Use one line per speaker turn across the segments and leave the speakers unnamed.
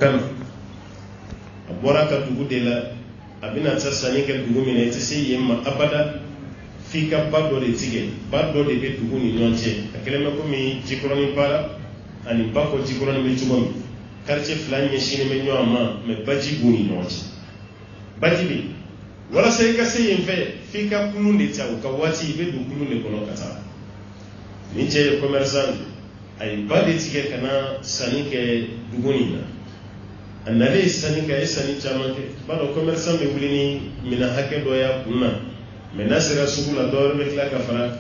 kan abora ka dugu de la abina ta sani ka dugu min ite se yemma abada fika bado de tige bado de be dugu ni nyonche akelema ko mi jikoroni para ani bako jikoroni be tubam quartier flanye shine me nyoma me baji buni nyonche baji bi wala sai ka sai yemfe fika kunu de taw ka wati be du kunu le kono kata ni je commerçant ay bade tige kana sani ke dugu ni na annabi sani ka sani chama ke bado commerçant be wulini mina hake do ya kunna me nasira sugula do be kla ka fara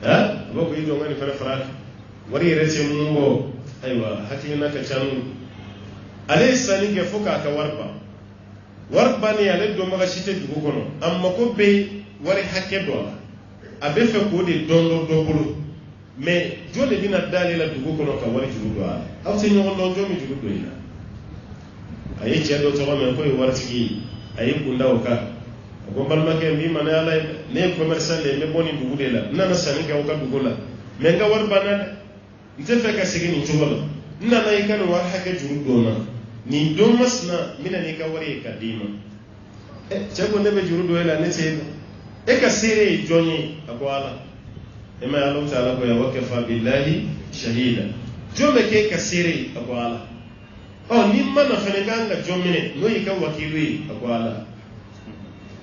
ha boko yido ngani fara wari rete mungo aywa hakina ka chanu ale sani ke foka ka warba ni ale do maga shite dugu kono amma ko be wari hake do abe fe ko de dondo do bulu me jole bina dalila dugu kono ka wari jugu do ala awte nyon do jomi jugu do ila ayi ceedo to men koy wartigi ayi kunda o ka ko balma ke mi man ala ne commerçant le me boni dugu de la nana sani ka o ka dugu la me nga war banana nte fe ka sigi ni tuba nana yi kan war hake jugu do na ni do masna mina ni ka wari ka dima cego ne be jugu do la ne ce e ka sire joni akwala e ma Allah taala ko ya wakafa billahi shahida jome ke ka sire akwala ni mana fene ganga jomine no yika wakilu akwala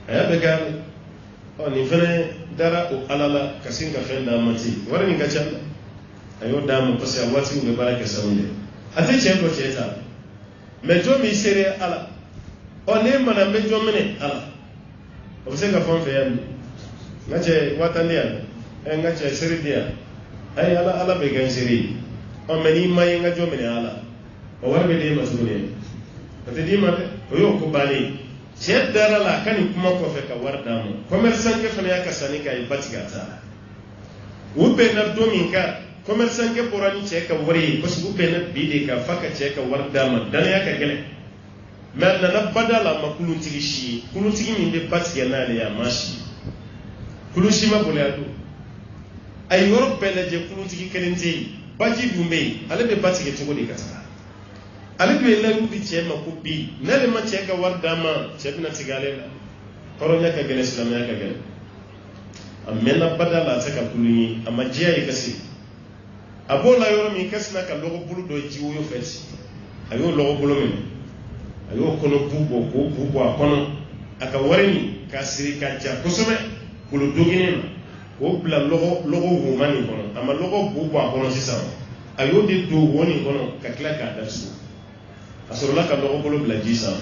aya begal ni fene dara o alala kasinga fenda mati warani ka chan ayo dama pasi awati ube baraka saunde ate chendo cheta me jomi sere ala ne mana me jomine ala o se ka fon fe yandi ngache watandia ngache sere dia ay ala be gan sere meni mai nga jomine ala o warbe de masune ate di mate o yo ko bali chet dara la kan kuma ko fe ka warda mo commerçant ke fana ya kasani ka ibatiga ta ube na dominka commerçant ke porani che ka wari ko su ube na bide ka faka che ka warda ma dan ya ka gele mais na badala ma kulun tigi shi kulun tigi min be batiga na le ya mashi kulun shi ma bolado ay yoro pele je kulun tigi kelenti baji dumbe ale be batiga to ko de kata ale be la rubi che ma ko bi nale ma che ka warda ma che bina tigale la koro nya ka gele islam ya ka gele amena badala ta ka kuluni amma jiya yi kasi abola yoro mi kasna ka logo bulu do jiwo yo feti ayo logo bulu mi ayo kono bubo ko bubo akono aka warini ka siri ka ja kusome kulu dogine ko bla logo wo mani kono amma logo bubo akono sisa ayo de do woni kono ka kla ka dasu asorola ka logo bolo bla jisa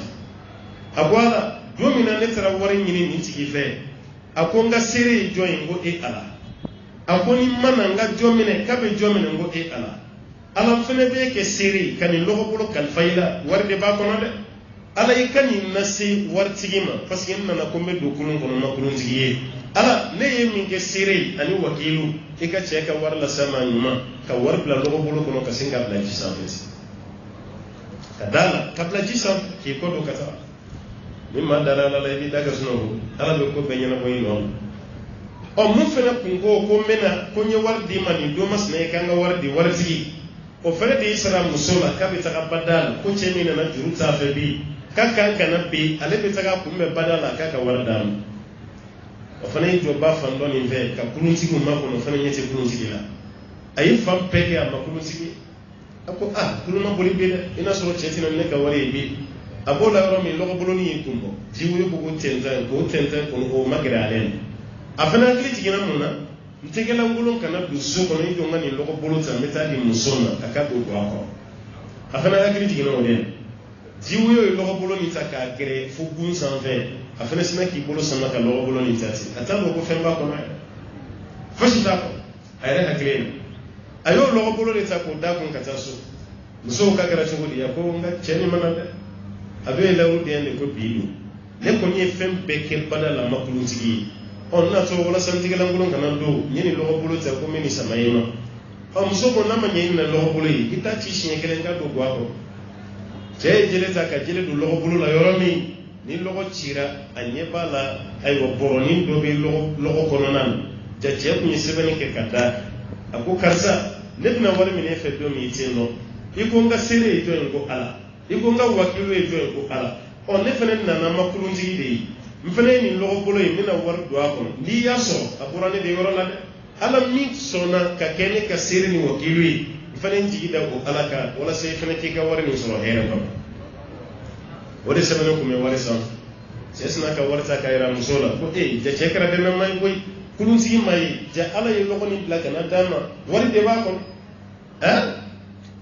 akwala domina ne tara wari nyini ni tigi fe akonga sere join go e ala akoni mana nga jomine kabe jomine go e ala fene be ke sere kan logo bolo kal fayla warde ba kono de ala ikani nasi wartigi ma parce que nana ko me do kunun kono na kunun tigi ala ne ye min ke sere ani wakilu e ka che ka war la sama nyuma ka war bla logo bolo kono ka singa bla jisa fesi kadala kabla jisa ki ko do kata mimma dalala la bi daga suno ala be ko benyana ko yino o mun fena kungo ko mena ko nye wardi mani do masne kanga wardi warti o fere de isra musula ka be taka badal ko cheni na juru ta fe bi kaka kana bi ale be taka kumbe badala kaka wardam o fene jo ba fando ni ve ka kununti ko ma ko no fene nyete kununti la ayi fam peke amma kununti ako kuluna boli be ina soro cheti na ne ka wari bi abola yoro mi logo bolo ni kumbo jiwu yo bugo tenza ko o magra alen afana kili tigina muna ntegela ngulon kana du so ko ni jonga ni logo bolo ta meta di musona akado do ako afana kili tigina wone jiwu yo logo bolo ni ta ka gre fu gun sanve afana sina ki bolo sanna ka logo bolo ni tati atalo ko femba ko na fashi ta ko ayre hakile ayo logo bolo le ta ko da kun kata so muso ka gara chungu ya ko nga cheni manade abe la wudi ende ko bilu ne ko ni fem be ke badala makulu tigi on na to wala santi gala ngulon kana do nyini logo bolo ta ko meni samayema muso ko na manye na logo bolo yi ita chi shin kelen ka do gwa ko je jele ta ka jele do logo bolo la yoromi ni logo chira anye bala ay wo boroni do be logo kono nan ja je ko ni sebeni ke kada ako karsa nebna wala mine fe do mi teno iko nga sere to ngo ala iko nga wakilu e joy ko ala on ne fene na makulu njigi de mfene ni logo bolo yi mina war do akon li yaso aburane de yoro la de ala mi sona ka kene ka sere ni wakilu yi mfene njigi da ko ala ka wala sai fene ke ka war ni soro here ba wode semene ko me wari san sesna ka warta ka ira musola ko je chekra de men may boy kulun sigi may ja ala yi logo ni blaka na dama wari de ba kon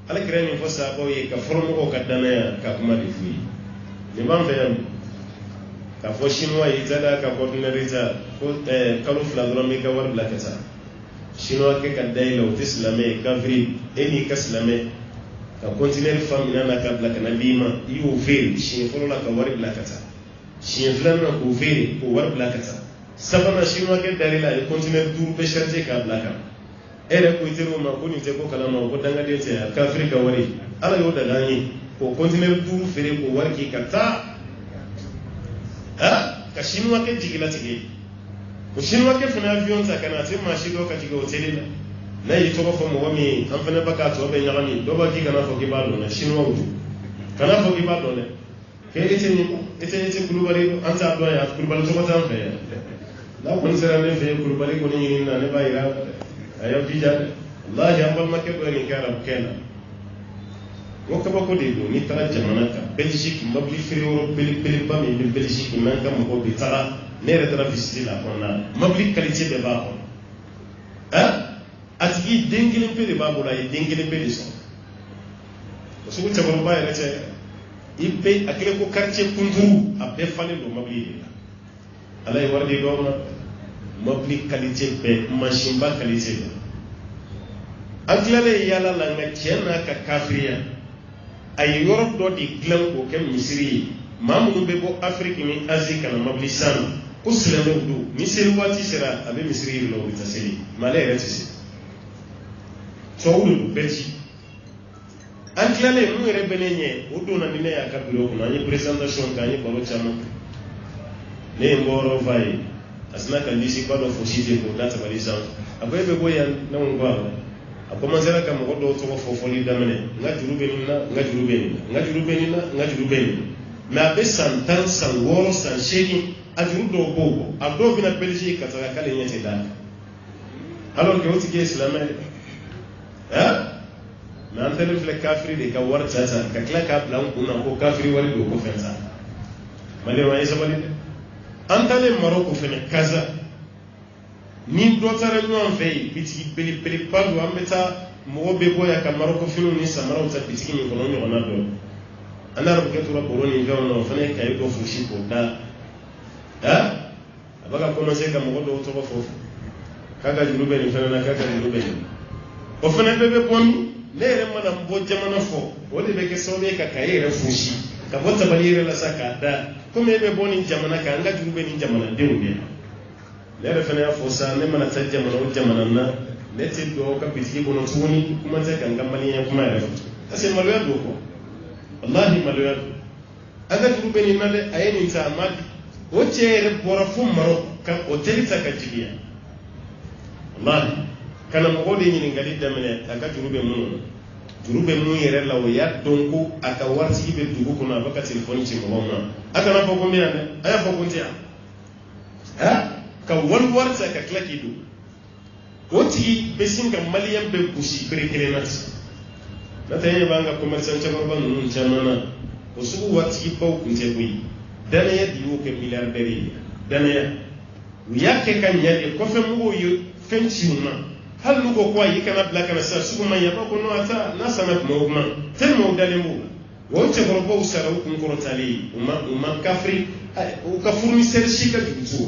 ala kirani fosa ko ye ka formo ko kadana ka kuma di fui ni ban fe yam ka fo chinois yi tada ka ordinary ta ko kalu fladro mi ka war blakata chinois ke ka dai lo islame ka vri eni ka islame ka continuer famina na ka blakana bima yu vri chi folo la ka war blakata chi flana ko vri ko war blakata sabana chinois ke dalila e continuer tour be charger ka blakata ere ko itero ma ko ni te ko kala ma ko danga de te ka Afrika wari ala yo daga ni ko continent tour fere ko warki kata ka shinwa ke jigila tige ko shinwa ke fana avion ta kana te ma shi do ka tige hotel na yi to ko mo wami an fana baka to be nyagami do ba ki kana fo ki ba do na shinwa wudu kana fo ki ba do ne ke ite kulubari an ta do ya kulubari to ko tan fe la ko sera ne fe kulubari ko ni na ne ba ira ayo bija wallahi ambal makke ko ni kara kena woka bako de do ni tara jamana ka Belgique mabli firi Europe beli ba mi Belgique man ka mo bi tara ne re tara visiter la konna mabli qualité de ba ko atigi dengile pe de ba bola e dengile pe de so so ko tabaro ba re te ipe akile ko quartier kunduru abe fane do mabli de ala e warde do na mobli qualité be machine ba qualité be aklale yala la nga cena ka kafriya ay Europe do di glam ko kem misri mamu be bo Afrique ni Asie kana mobli san ko sele do misri wati sera abe misri lo wita seli male retisi so wudu belgi aklale mu re benenye wudu na dine ya kabilo ko na presentation ka ni baro chama ne mboro vai asina kandisi kwa do fosite ko data balisa akwai be boya na ngwa akoma zera kama godo to ko fofoli damene nga jurube ni na be santan san woro san sheki ajuru do bobo ado bina Belgique kataka kale nyete da alors que woti ke islamai na antele fle kafiri de ka war tata ka kla ka plan kuna ko kafiri wari do ko fensa male wa isa bali antale Morocco fene kaza ni do tare no fei bitiki peli padu ameta mo be boya ka Morocco finu ni samara uta bitiki ni kono ni ona do ana ko ketura boroni ngano fene kay do fushi ko da abaga commencer ka mo do to ko fofu kaga jurube ni fene na kaga jurube ni o fene be boni lere mana mbo jamana fo wole be ke sobe ka kayere fushi ka bota balire la saka da comme be boni jamana ka anga jurube ni jamana deunde lere fene ya fosa ne mana ta jamana o jamana na leti do ka bitiki bono tuni kuma ta kan gamali ya kuma ya ase maloya do ko wallahi maloya anga jurube ni nale ayeni ta amadi o chere bora fu maro ka o telita ka jigiya wallahi kana mo gode ni ngali damene aka jurube mun yere lawo ya donko aka warti be dugu kuna baka telefoni ci mo ma aka na foko mi ane aya foko ntia ka wal warta ka klaki du woti be singa maliyan be kushi kire nat na taye banga commerçant ci ko ban nun chamana o su wati baw kunte buyi dana ya diwo ke milliardaire dana ya ke kan yade ko fe mo yo fenci na hal lugo kwa yikana blaka na sa suguma yaba ko no ata na sama mo tel mo dalemu wote gorobo usara ku ngoro tali umma kafri o ka fournisseur shika jutu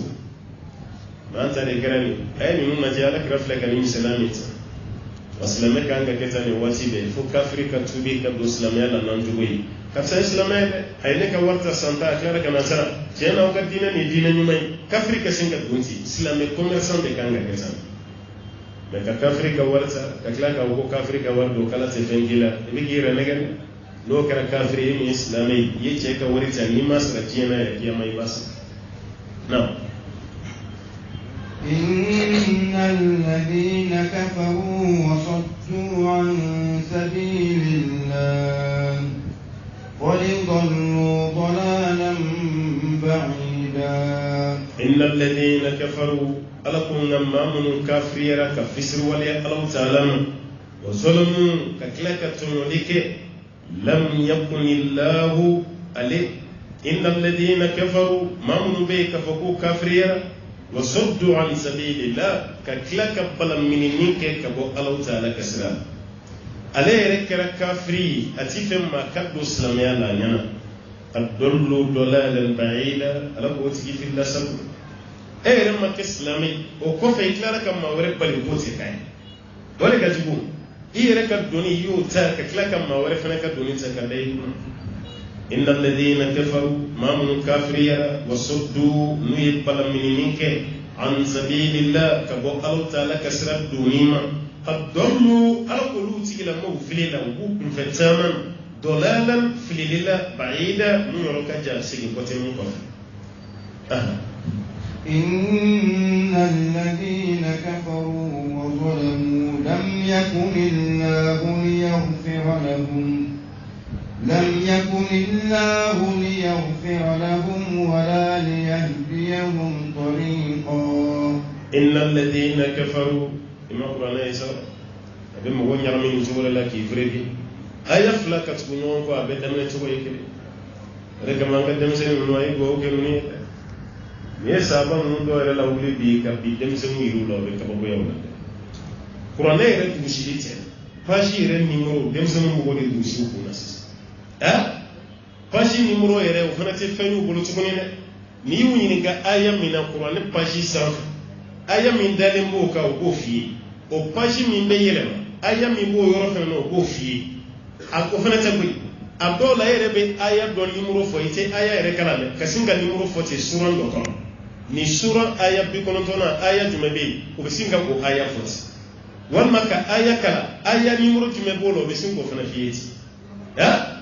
manta de grani ay ni mun majala krafla kan islamit waslame kan ga ketane wati be fo kafri ka tubi ka do islamia la nan jugoyi ka sa islamia ay ne ka warta santa kala kana sara jena o ka dina ni dina nyumai kafri ka singa dunti islamia commerçant de kan ga ketane mais ka kafrika warta ka klaka ko kafrika wardo kala te fengila be gira negen no kara kafri mi islamai yace ka warita ni masra kiyana ya kiyama ibas now
innal ladina kafaru wa saddu an sabilillah wa قد ضلوا ضلالا بعيدا
إن الذين كفروا ألكم نمام كافريرا كفسر ولي ألو تعلم وظلموا ككلكة لك لم يكن الله عليه إن الذين كفروا مامن بك فكو كافريرا وصدوا عن سبيل الله ككلكة بلا منينك كبو ألو تعالى كسرا عليه ركرا كافري أتفهم ما كدو سلامي على نيانا قد ضلوا ضلالا بعيدا ألقوا تجي في الله سبب رمى كسلامي وكوفي إكلارا كما ورق بالبوتي كاين ولك أجبون ركا الدوني يوتا ككلا كما ورق فنك الدوني تكالي إن الذين كفروا ما من كافريا وصدوا نيب بلا منينك عن سبيل الله كبو ألو تعالى كسر الدونيما قد ضلوا ألقوا تجي لما وفليلا وقوكم فتاما ضلالا في الليلة بعيدة من ركجة سجن قتل
إن الذين كفروا وظلموا لم يكن الله ليغفر لهم ولا ليهديهم طريقا
إن الذين كفروا إما قرآن يسار أبي مغون يرمين جبر الله كيفري aya fula ka tugu ɲɔgɔn kɔ a bɛ daminɛ cogo ye kelen o de kama an ka denmisɛnnin ninnu a ye dugawu kɛ ninnu ye dɛ nin ye saaba ninnu dɔw yɛrɛ lawuli bi ka bi denmisɛnninw yiriw la o bɛ kabakoyaw la dɛ kuranɛ yɛrɛ dugusili tɛ page yɛrɛ nimero denmisɛnninw b'o de dugusi u kun na sisan page nimero yɛrɛ o fana tɛ fɛn y'u bolo tuguni dɛ n'i y'u ɲininka aya min na kuranɛ page sanfɛ aya min dalen b'o kan o b'o f'i ye o page min bɛ yɛlɛma aya min b'o yɔrɔ fana na o b'o f'i ye a ko fana tɛ koyi a dɔw la yɛrɛ bɛ aya dɔ nimero fɔ i tɛ aya yɛrɛ kalan dɛ ka sin ka nimero fɔ ten suran dɔ kɔnɔ ni suran aya 90 aya jumɛn bɛ yen o bɛ sin ka o aya fɔ ten walima ka aya kalan aya nimero jumɛn b'o la o bɛ sin k'o fana f'i ye ten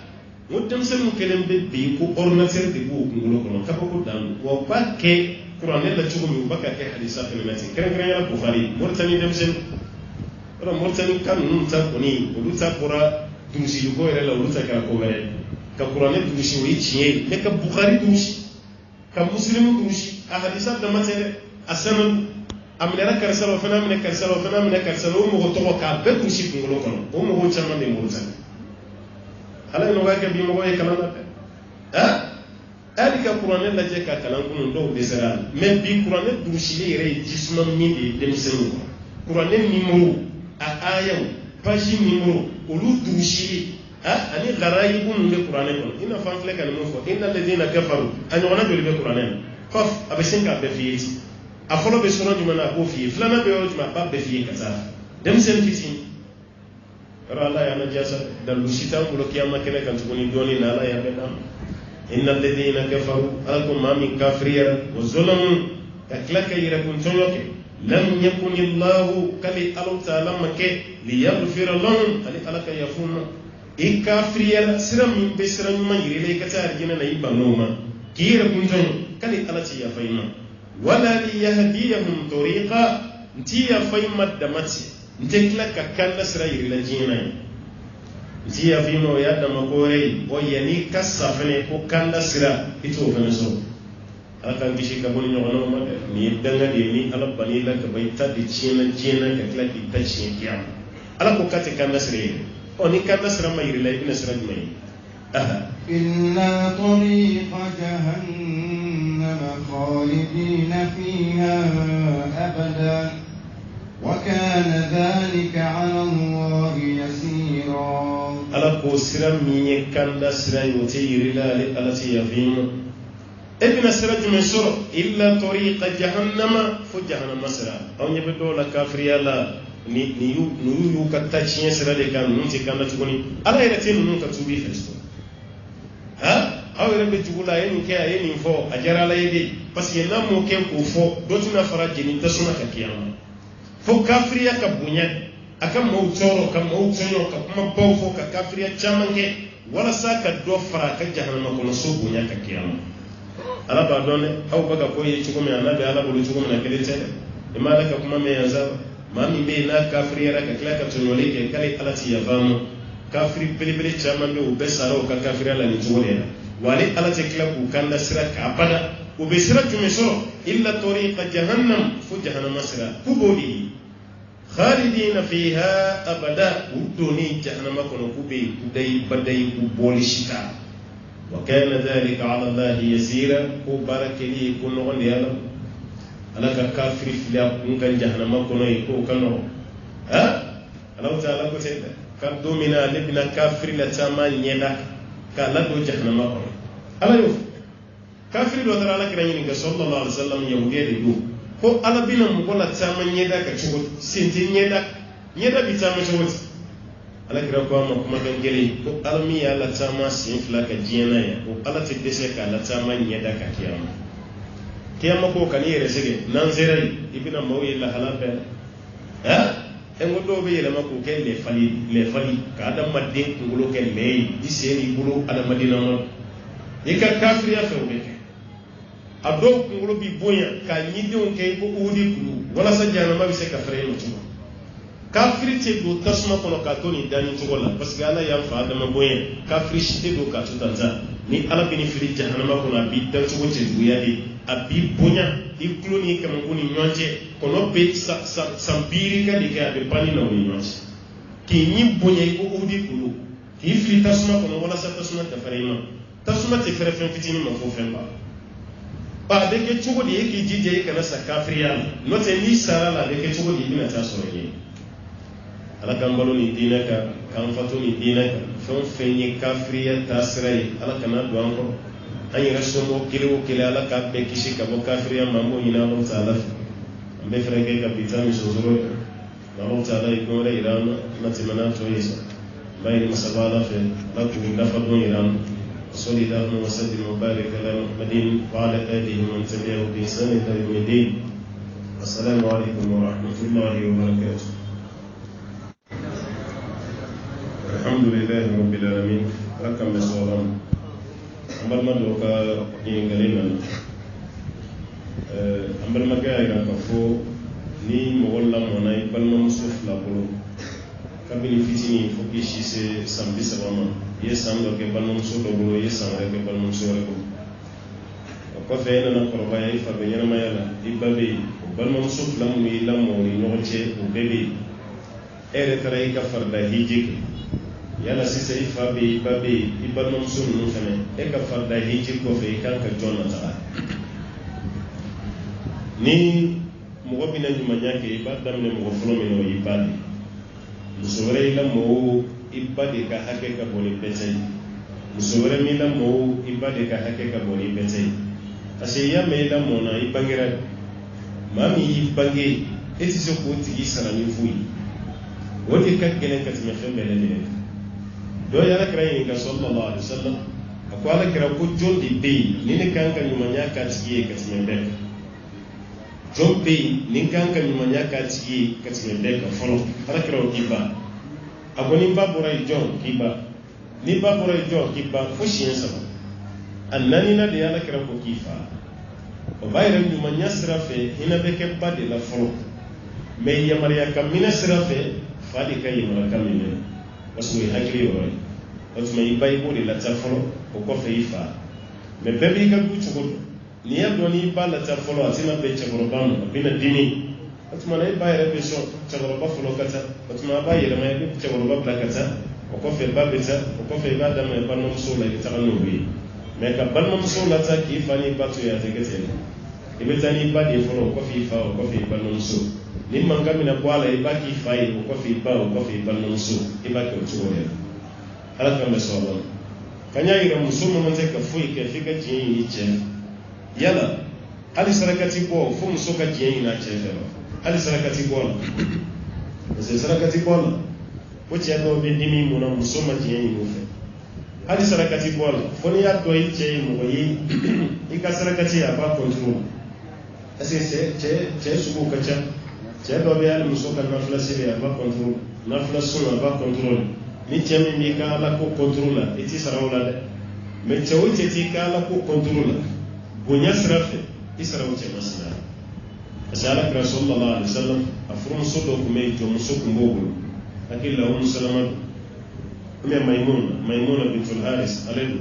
n ko denmisɛnninw kelen bɛ bi ko ordinateur de b'o kunkolo kɔnɔ kabako dan wa u b'a kɛ kuranɛ la cogo min u b'a ka kɛ hadisa fana na ten kɛrɛnkɛrɛnnenya Bukhari Moritani denmisɛnnin yɔrɔ Moritani kan ninnu ta kɔni olu ta bɔra dugusi ko yɛrɛ la olu ta kɛra ko wɛrɛ ka kuranɛ dugusi o ye tiɲɛ ye mais ka Bukhari dugusi ka Muslim dugusi a hadisa dama tɛ dɛ a sanadu a minɛra karisa la o fana minɛ karisa la o fana minɛ karisa la o mɔgɔ tɔgɔ k'a bɛɛ dugusi kunkolo kɔnɔ o mɔgɔw caman de Moritani ala ye nɔgɔya kɛ bi mɔgɔ ye kalan na dɛ hali ka kuranɛ lajɛ ka kalan kunun dɔw dɛsɛra la mais bi kuranɛ dugusili yɛrɛ ye jisuma min de ye denmisɛnninw kɔnɔ kuranɛ nimero a ayaw page nimero olu dugusili ani garayibu min bɛ kuranɛ kɔnɔ i n'a fɔ an filɛ ka nin mun fɔ inna alladhina kafaru a ɲɔgɔnna joli bɛ kuranɛ na kɔf a bɛ sin k'a bɛɛ f'i ye ten a fɔlɔ bɛ sɔrɔ jumɛn na a b'o f'i ye filanan bɛ yɔrɔ jumɛn a b'a bɛɛ f'i ye ka taa denmisɛnnin fitinin yɔrɔ ala y'an lajasa dalu si t'an bolo kiyama kɛnɛ kan tuguni dɔɔnin na ala y'a bɛɛ d'a ma inna alladhina kafaru ala ko maa min kafiriyara wa zalamu ka tila ka yɛrɛkuntɔɲɔ kɛ lam yakuni allahu kali alahu ta'ala ma kɛ liyaghfira lahum ali ala ka yafu ma i kafiriyara sira min bɛ sira ɲuman yir'i la i ka taa arijinɛ na i bangew ma k'i yɛrɛkuntɔɲɔ kali ala ti yafa i ma wala liyahdiyahum tariqa nti yafa i ma damati nte tila ka kanda sira yir'i la diɲɛ na ye nti yafa i ma o y'a dama ko wɛrɛ ye wa yanni ka sa fɛnɛ ko kanda sira i t'o fɛnɛ sɔrɔ ala k'an kisi ka bɔ ni ɲɔgɔnnaw ma dɛ nin ye danga de ye ni ala ban'i la ka ban i ta de tiɲɛna ka tila k'i ta tiɲɛ kiyama ala ko k'a tɛ kanda sira ye ni kanda sira ma yir'i la i bɛna sira jumɛn ye
إلا طريق جهنم خالدين فيها أبدا وكان ذلك على الله يسيرا
ala ko sira min ye kanda sira ye o tɛ yir'i la ale ala tɛ yafa i ma e bɛna sira jumɛn sɔrɔ illa tariqa jahannama fo jahannama sira aw ɲɛ bɛ dɔw la kafiriya la ni y'u ka taa tiɲɛ sira de kan ninnu tɛ kanda tuguni ala yɛrɛ tɛ ninnu ka tubi fɛ so aw yɛrɛ bɛ jugu la a ye nin kɛ a ye nin fɔ a diyara ala ye de parce que n'a m'o kɛ k'o fɔ dɔ tɛna fara jeni tasuma ka kiyama fo kafiriya ka bonya a ka maaw tɔɔrɔ ka maaw tɔɲɔ ka kuma baw fɔ ka kafiriya caman kɛ walasa ka dɔ fara a ka jahanama kɔnɔ so bonya ka kiyama ala b'a dɔn dɛ aw bɛ ka ko ye cogo min a n'a bɛ ala bolo cogo min na kelen tɛ dɛ i m'a la ka kuma mɛn yan sa maa min bɛ yen n'a kafiriyara ka tila ka tɔɲɔli kɛ k'ale ala ti yafa ma kafiri belebele caman bɛ u bɛ sara u ka kafiriya la nin cogo de la wali ala tɛ tila k'u kanda sira k'a bada u bɛ sira jumɛn sɔrɔ illa tariqa jahannam fo jahannama sira k'u b'o de ye khalidina fiha abada u donni jahannama kɔnɔ k'u bɛ yen k'u dayi badayi k'u bɔli si t'a wa kana dhalika ala allahi yasira ko baara kɛli ye ko nɔgɔn de ye ala ka kafiri fili a kun kan jahannama kɔnɔ ye k'o ka nɔgɔn ala ta'ala ko ten ka don min na ale bɛna kafiri la caman ɲɛda k'a ladon jahannama kɔnɔ ala y'o fɔ kafiri dɔ taara ala kira ɲininka sallallahu alaihi wasallam yahudiya de don ko ala bɛna mɔgɔ la caman ɲɛda ka cogo di sen tɛ ɲɛda bi caman cogo di ala kira ko a ma kumakan gɛlɛn ko ala min y'a la caman sen fila ka diɲɛ na yan ko ala tɛ dɛsɛ k'a la caman ɲɛda ka kiyama kiyama ko kan'i yɛrɛ sɛgɛn n'an sera yen i bɛna maaw ye lahala bɛɛ ko dɔw bɛ yɛlɛma k'o kɛ lɛfali ka adamaden kunkolo kɛ lɛ ye i sen n'i bolo adamaden na ma i ka kafiriya fɛ o bɛ kɛ a dɔw kunkolo bi bonya k'a ɲidenw kɛ i ko uhudi kulu walasa jahanama bɛ se ka fɛrɛ i ma cogo kafiri tɛ don tasuma kɔnɔ k'a to nin danni cogo la parce que ala y'a fa adama bonya kafiri si tɛ don k'a to tantan ni ala bɛ nin fili jahanama kɔnɔ a b'i dan cogo cɛ juguya de a b'i bonya i tulo ni kamankun ni ɲɔgɔn cɛ kɔnɔ bɛ san biiri ka de kɛ a bɛ ban ni na o ni ɲɔgɔn cɛ k'i ɲi bonya i ko uhudi kulu k'i fili tasuma kɔnɔ walasa tasuma tɛ fɛrɛ i ma tasuma tɛ fɛrɛ fɛn fitinin ma fo fɛn ba a bɛ kɛ cogo di e k'i jija i kana sa kafiriya la n'o tɛ n'i sara la a bɛ kɛ cogo di i bɛna taa sɔrɔ yen ala k'an balo nin diinɛ kan k'an fato nin diinɛ kan fɛn o fɛn ye kafiriya taa sira ye ala kana don an kɔrɔ an yɛrɛ somɔgɔ kelen o kelen ala k'a bɛɛ kisi ka bɔ kafiriya ma an b'o ɲini ala ta'ala fɛ an bɛ fɛrɛ kɛ ka bi taa misosoro ye ala ta'ala ye don wɛrɛ yira an na tɛmɛ n'a tɔ ye sa n b'a ɲini masaba ala fɛ ala k'u dafa don yira an na صلى الله وسلم وبارك على محمد وعلى آله ومن تبعه بإحسان إلى يوم الدين السلام عليكم ورحمة الله وبركاته الحمد لله رب العالمين ركم بسولام أمبر مدوكا إنجلينا أمبر مكايا كفو ni مغلا مناي بالما مسوف لابلو kabini fitini fo k'i si se san 30 ma i ye san dɔ kɛ balimamuso dɔ bolo i ye san wɛrɛ kɛ balimamuso wɛrɛ bolo o kɔfɛ e nana kɔrɔbaya i fa bɛ ɲɛnamaya la i ba bɛ yen o balimamuso fila minnu y'i lamɔ o ni ɲɔgɔn cɛ o bɛɛ bɛ yen e yɛrɛ taara i ka farida hiji kɛ yala sisan i fa bɛ yen i ba bɛ yen i balimamuso ninnu fana e ka farida hiji kɔfɛ i kan ka jɔn nataga ni mɔgɔ bɛna ɲumanya kɛ i b'a daminɛ mɔgɔ fɔlɔ min na o y'i ba de muso wɛrɛ i lamɔ i ba de ka hakɛ ka bon ni bɛɛ ta ye muso wɛrɛ min lamɔ i ba de ka hakɛ ka bon ni bɛɛ ta ye parce que i y'a mɛn i lamɔ na i bangera maa min y'i bange e tɛ se k'o tigi sara ni foyi o de ka gɛlɛn ka tɛmɛ fɛn bɛɛ lajɛlen kan dɔ ye alakira ɲininka sallallahu alaihi wasallam a ko alakira ko jɔn de bɛ yen ni ne kan ka ɲumanya k'a tigi ye ka tɛmɛ bɛɛ kan jɔn bɛ yen ni kan ka ɲumanya k'a tigi ye ka tɛmɛ bɛɛ kan fɔlɔ alakira o k'i ba a ko ni ba bɔra yen jɔn k'i ba ni ba bɔra yen jɔn k'i ba fo siɲɛ 3 a naaninan de ye alakira ko k'i fa o b'a yɛrɛ ɲumanya sira fɛ hinɛ bɛ kɛ ba de la fɔlɔ mɛ yamaruya ka minɛ sira fɛ fa de ka yamaruya ka minɛ parce que o ye hakili yɔrɔ ye o tuma i ba i b'o de lataa fɔlɔ o kɔfɛ i fa mɛ bɛɛ b'i ka du cogo dɔn n'i y'a dɔn n'i ba lataa fɔlɔ a tɛna bɛn cɛkɔrɔba ma a bɛna dimi o tuma na i ba yɛrɛ bɛ sɔn cɛkɔrɔba fɔlɔ ka taa o tuma a b'a yɛlɛma i bɛ cɛkɔrɔba bila ka taa o kɔfɛ ba bɛ taa o kɔfɛ i b'a daminɛ balimamusow la i bɛ taga n'olu ye mɛ ka balimamusow lataa k'i fa n'i ba to yen a tɛ kɛ ten i bɛ taa n'i ba de ye fɔlɔ o kɔfɛ i fa o kɔfɛ i balimamuso ni mankan mina bɔ a la i b'a k'i fa ye o kɔfɛ i ba o kɔfɛ i balimamuso i b'a kɛ o cogo de la ala k'an bɛ sɔn a ma kan y'a yira muso man tɛ ka foyi kɛ f'i ka diɲɛ ɲini cɛ yala hali sarakati bɔ fo muso ka diɲɛ ɲini a cɛ fɛ wa hali sarakati bɔ la parce que sarakati bɔ la ko cɛ dɔw bɛ dimi mun na muso ma diɲɛ ɲini o fɛ hali sarakati bɔ la fo n'i y'a dɔn i cɛ ye mɔgɔ ye i ka sarakati a b'a contrôle parce que cɛ sugu ka ca cɛ dɔ bɛ hali muso ka nafila seli a b'a contrôle nafila sun a b'a contrôle ni cɛ min b'i ka ala ko contrôle la i t'i sara o la dɛ mais cɛ o cɛ t'i ka ala ko contrôle la bonya sira fɛ i sara o cɛ ma sira parce que ala kira sallallahu alaihi wasallam a furumuso dɔ tun bɛ yen jɔnmuso tun b'o bolo hakili la Umu Salama mais Maymuna bintul Haris alayhi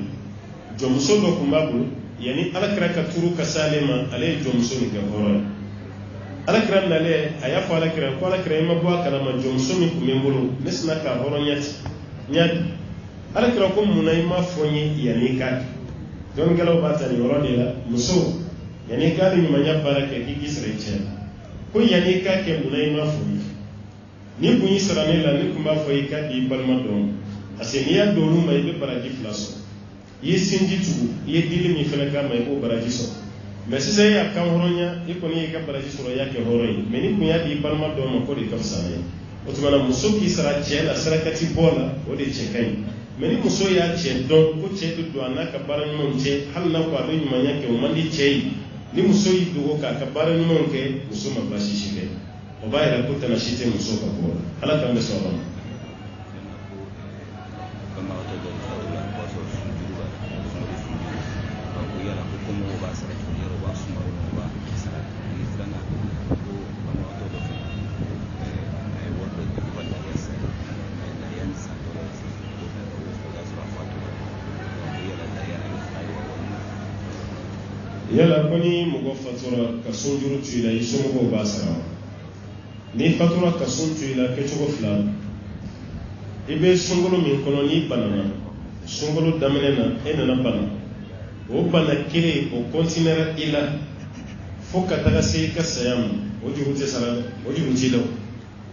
jomso do kumbabu yani alakira ka turu ka salema alay jomso ni ka horo alakira nale aya fa alakira ko alakira ma bo akana ma jomso mi kumembulu nesna ka horo nyati alakira ko munay ma fonyi yani ka don galo batani horo de la muso yani ka ni manya baraka ki gisre che ko yani ka ke munay ma fonyi ni bunyi sarane la ni kumba foyi ka di balma don aseniya dolu mai be baraji flaso yi sinji tugu yi dili mi fana ka mai ko baraji so mais si sai ya kan horonya iko ni ka baraji so ya ke horoyi mais ni kunya di balma don ma ko de ka fsane o to mana muso ki sara jela sarakati bola o de che kai mais ni muso ya che don ko che du ana ka baran mon che hal na ko abin manya ke o mandi che ni muso yi dugo ka baran mon ke muso ma bashi shi ke o ba ira ko tana shi te muso ka bola ala kan be so ba yala ko ni mɔgɔ fatura ka sunjuru tu i la i somɔgɔw b'a sara ni fatura ka sun tu i la kɛcogo fila i bɛ sunkalo min kɔnɔ n'i banana sunkalo daminɛ na e nana bana o bana kelen o kɔntinɛra i la fo ka taga se i ka saya ma o juru tɛ sara dɛ o juru t'i la o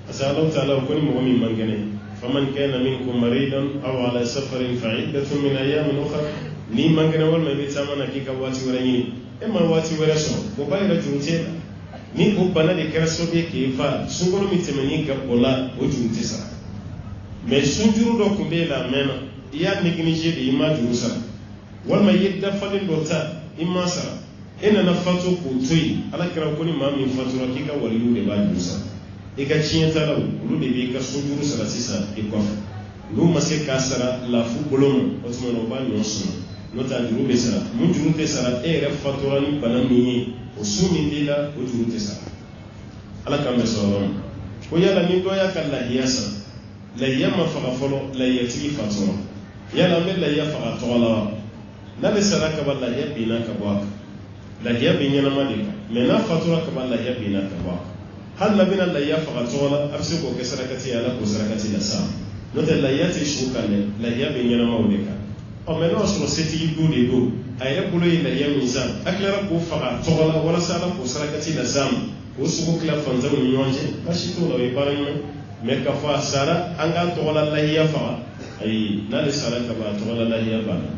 parce que Alahu Taala ko ni mɔgɔ min man kɛnɛ faman kana minkum maridan aw ala safarin fa iddatun min ayamin ukhra ni man kɛnɛ walima i bɛ taama na k'i ka waati wɛrɛ ɲini e ma waati wɛrɛ sɔrɔ o b'a yɛrɛ juru tɛ la ni o bana de kɛra sababu ye k'e fa sunkalo min tɛmɛn'i kan o la o juru tɛ sara mais sunjuru dɔ tun bɛ yen a mɛnna i y'a négligé de i ma juru sara walima i ye dafalen dɔ ta i ma sara e nana fatu k'o to yen ala kɛra ko ni maa min fatura k'i ka waliyu de b'a juru sara i ka tiɲɛtalaw olu de b'i ka sunjuru sara sisan i kɔfɛ n'u ma se k'a sara lafu bolo ma o tuma na o b'a ɲɔ sɔrɔ n'o tɛ juru bɛ sara mun juru tɛ sara e yɛrɛ fatura ni bana min ye o su min b'i la o juru tɛ sara ala k'an bɛ sɔrɔ ma ko yala ni dɔ y'a ka lahiya sara lahiya ma faga fɔlɔ lahiyatigi fatura yala an bɛ lahiya faga tɔgɔ la wa n'ale sara kaba lahiya binna ka bɔ a kan lahiya bɛ ɲɛnama de kan mais n'a fatura kaba lahiya binna ka bɔ a kan hali n'a bɛna lahiya faga tɔgɔ la a bɛ se k'o kɛ sarakati ye ala k'o sarakati la sa n'o tɛ lahiya tɛ su kan dɛ lahiya bɛ ɲɛnamaw de kan mais n'o y'a sɔrɔ setigi du de don a yɛrɛ bolo ye lahiya min san a tilara k'o faga tɔgɔ la walasa ala k'o sarakati la sa ma k'o sogo tila fantanw ni ɲɔgɔn cɛ baasi t'o la o ye baara ɲuman mais k'a fɔ a sara an k'a tɔgɔ la lahiya faga ayi n'ale sara ka ban a tɔgɔ la lahiya banna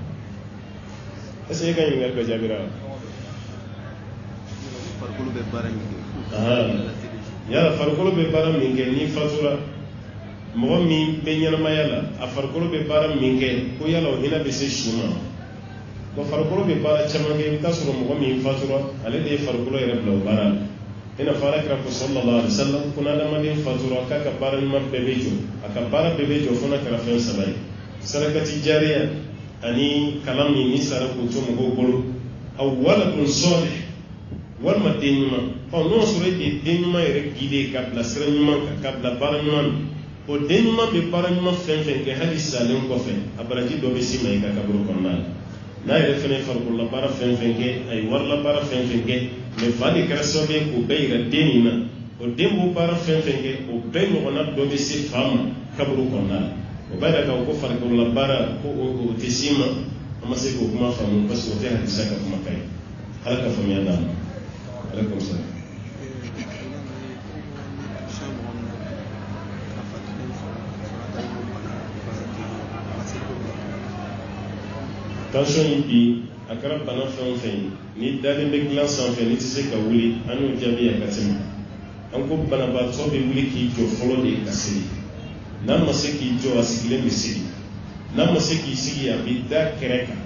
est-ce que e ka ɲininkali bɛɛ jaabira wa?
farikolo bɛ baara min kɛ
yala farikolo bɛ baara min kɛ ni fatura mɔgɔ min bɛ ɲɛnamaya la a farikolo bɛ baara min kɛ ko yala o hinɛ bɛ se su ma bon farikolo bɛ baara caman kɛ i bɛ taa sɔrɔ mɔgɔ min fatura ale de ye farikolo yɛrɛ bila o baara la i n'a fɔ alakira ko sallallahu alaihi wa sallam ko n'adamaden fatura k'a ka baara ɲuman bɛɛ bɛ jɔ a ka baara bɛɛ bɛ jɔ fo n'a kɛra fɛn saba ye sarakati jariya ani kalan min ni sara k'o to mɔgɔw bolo aw waladun salih walima den ɲuman n'o sɔrɔ e de ye den ɲuman yɛrɛ guide ka bila sira ɲuman kan ka bila baara ɲuman na o den ɲuman bɛ baara ɲuman fɛn fɛn kɛ hali salen kɔfɛ a baraji dɔ bɛ s'i ma i ka kaburu kɔnɔna la n'a yɛrɛ fɛnɛ ye farikolola baara fɛn fɛn kɛ a ye warila baara fɛn fɛn kɛ mais fa de kɛra sababu ye k'o bɛɛ yira den nin na o den b'o baara fɛn fɛn kɛ o bɛɛ ɲɔgɔnna dɔ bɛ se fa ma kaburu kɔnɔna la o b'a yira k'a fɔ ko farikolola baara ko o tɛ s'i ma an ma se k'o kuma faamu parce que o tɛ hadisa ka kumakan ye ala ka faamuya d'a ma alaikum salaam. Tension yi bi a kɛra bana fɛn o fɛn ye ni dalen bɛ dilan sanfɛ ni tɛ se ka wuli an y'o jaabi a ka tɛmɛ an ko banabaatɔ bɛ wuli k'i jɔ fɔlɔ de ka sigi n'a ma se k'i jɔ a sigilen bɛ sigi n'a ma se k'i sigi a b'i da kɛrɛ kan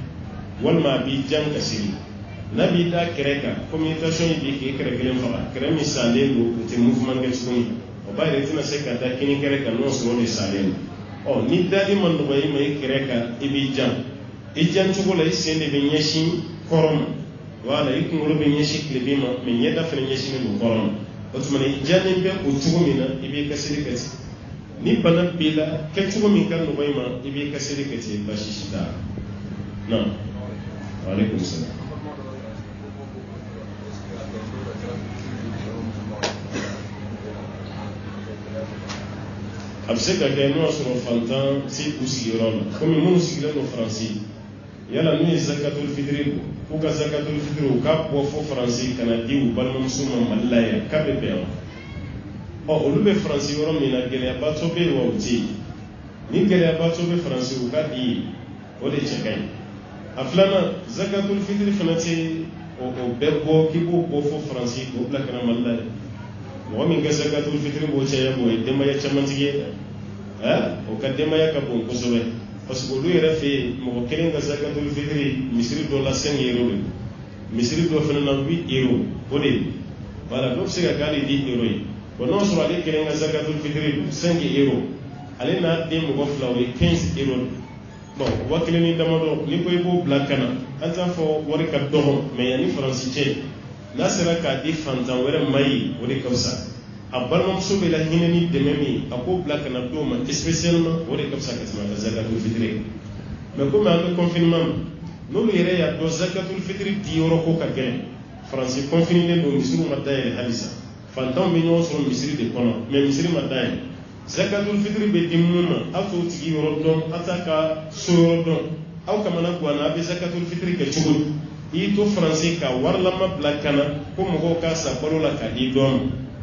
walima a b'i jan ka sigi n'a b'i da kɛrɛ kan komi tension yi bi k'e kɛrɛ kelen faga kɛrɛ min salen don o tɛ mouvement kɛ tuguni o b'a yɛrɛ tɛna se ka da kini kɛrɛ kan n'o sɔrɔ de salen don ni dali ma nɔgɔ i ma i kɛrɛ kan i b'i jan i jan cogo la i sen de bɛ ɲɛsin kɔrɔ ma wala i kunkolo bɛ ɲɛsin tilebin ma mais ɲɛda fana ɲɛsinnen don kɔrɔ ma o tuma na i jannen bɛ o cogo min na i b'i kasiri kɛ ten ni bana bila kɛcogo min ka nɔgɔ i ma i b'i kasɛri kɛ ten basi si t'a la non waaleykum salaam. A bɛ se ka kɛ n'o y'a sɔrɔ fantan se k'u sigiyɔrɔ la komi minnu sigilen don Faransi yala n'u ye zakatul fitiri k'u ka zakatul fitiri u k'a bɔ fo Faransi ka na di u balimamuso ma Mali la yan k'a bɛ bɛn wa olu bɛ Faransi yɔrɔ min na gɛlɛyabatɔ bɛ yen wa u tɛ yen ni gɛlɛyabatɔ bɛ Faransi u ka di yen o de cɛ ka ɲi a filanan zakatul fitiri fana tɛ o bɛɛ bɔ k'i b'o bɔ fo Faransi k'o bila ka na Mali la yan mɔgɔ min ka zakatul fitiri b'o caya b'o ye denbaya camantigi ye o ka denbaya ka bon kosɛbɛ parce que olu yɛrɛ fɛ yen mɔgɔ kelen ka zakatul fitiri misiri dɔ la 5 euro de misiri dɔ fana na 8 euro o de ye voilà dɔ bɛ se ka k'ale 10 euro ye bon n'o sɔrɔ ale kelen ka zakatul fitiri 5 euro ale n'a den mɔgɔ fila o ye 15 euro bon wa kelen ni damadɔ ni ko i b'o bila ka na an t'a fɔ wari ka dɔgɔ mais yanni Faransi cɛ n'a sera k'a di fantan wɛrɛ ma ye o de ka fisa a balimamuso bɛ la hinɛ ni dɛmɛ min a k'o bila ka na d'o ma spécialement o de ka fisa ka tɛmɛ a ka zakatul fitiri mais komi an bɛ confinement ma n'olu yɛrɛ y'a dɔn zakatul fitiri di yɔrɔ ko ka gɛlɛn Faransi confiné don misiriw ma dayɛlɛ halisa fantanw bɛ ɲɔgɔn sɔrɔ misiri de kɔnɔ mais misiri ma dayɛlɛ zakatul fitiri bɛ di minnu ma aw t'o tigi yɔrɔ dɔn aw t'a ka so yɔrɔ dɔn aw kamana guwanna a bɛ zakatul fitiri kɛ cogo di i y'i to Faransi ka warilama bila ka na ko mɔgɔw k'a sa balo la k'a di dɔ ma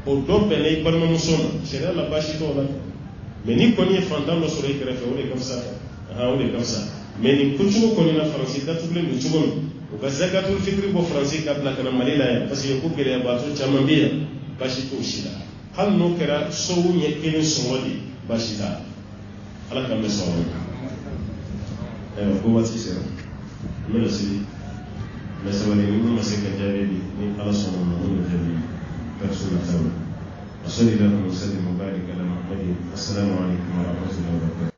o dɔ bɛnna i balimamuso ma sariya la baasi t'o la mais ni kɔni ye fantan dɔ sɔrɔ i kɛrɛfɛ o de ka fisa o de ka fisa mais nin kocogo kɔni na Faransi datugulen don cogo min u ka zakatul fitiri bɔ Faransi ka bila ka na Mali la yan parce que ko gɛlɛyabaatɔ caman bɛ yan baasi t'o si la hali n'o kɛra sow ɲɛ kelen sɔngɔ de baasi t'a la ala k'an bɛ sɔn o ma ayiwa ko waati sera n bɛna sigi mais sabali ni mun ma se ka jaabi di ni ala sɔnna ma mun bɛ jaabi كرسول الثورة وصلى الله وسلم وبارك على محمد. السلام عليكم ورحمة الله وبركاته.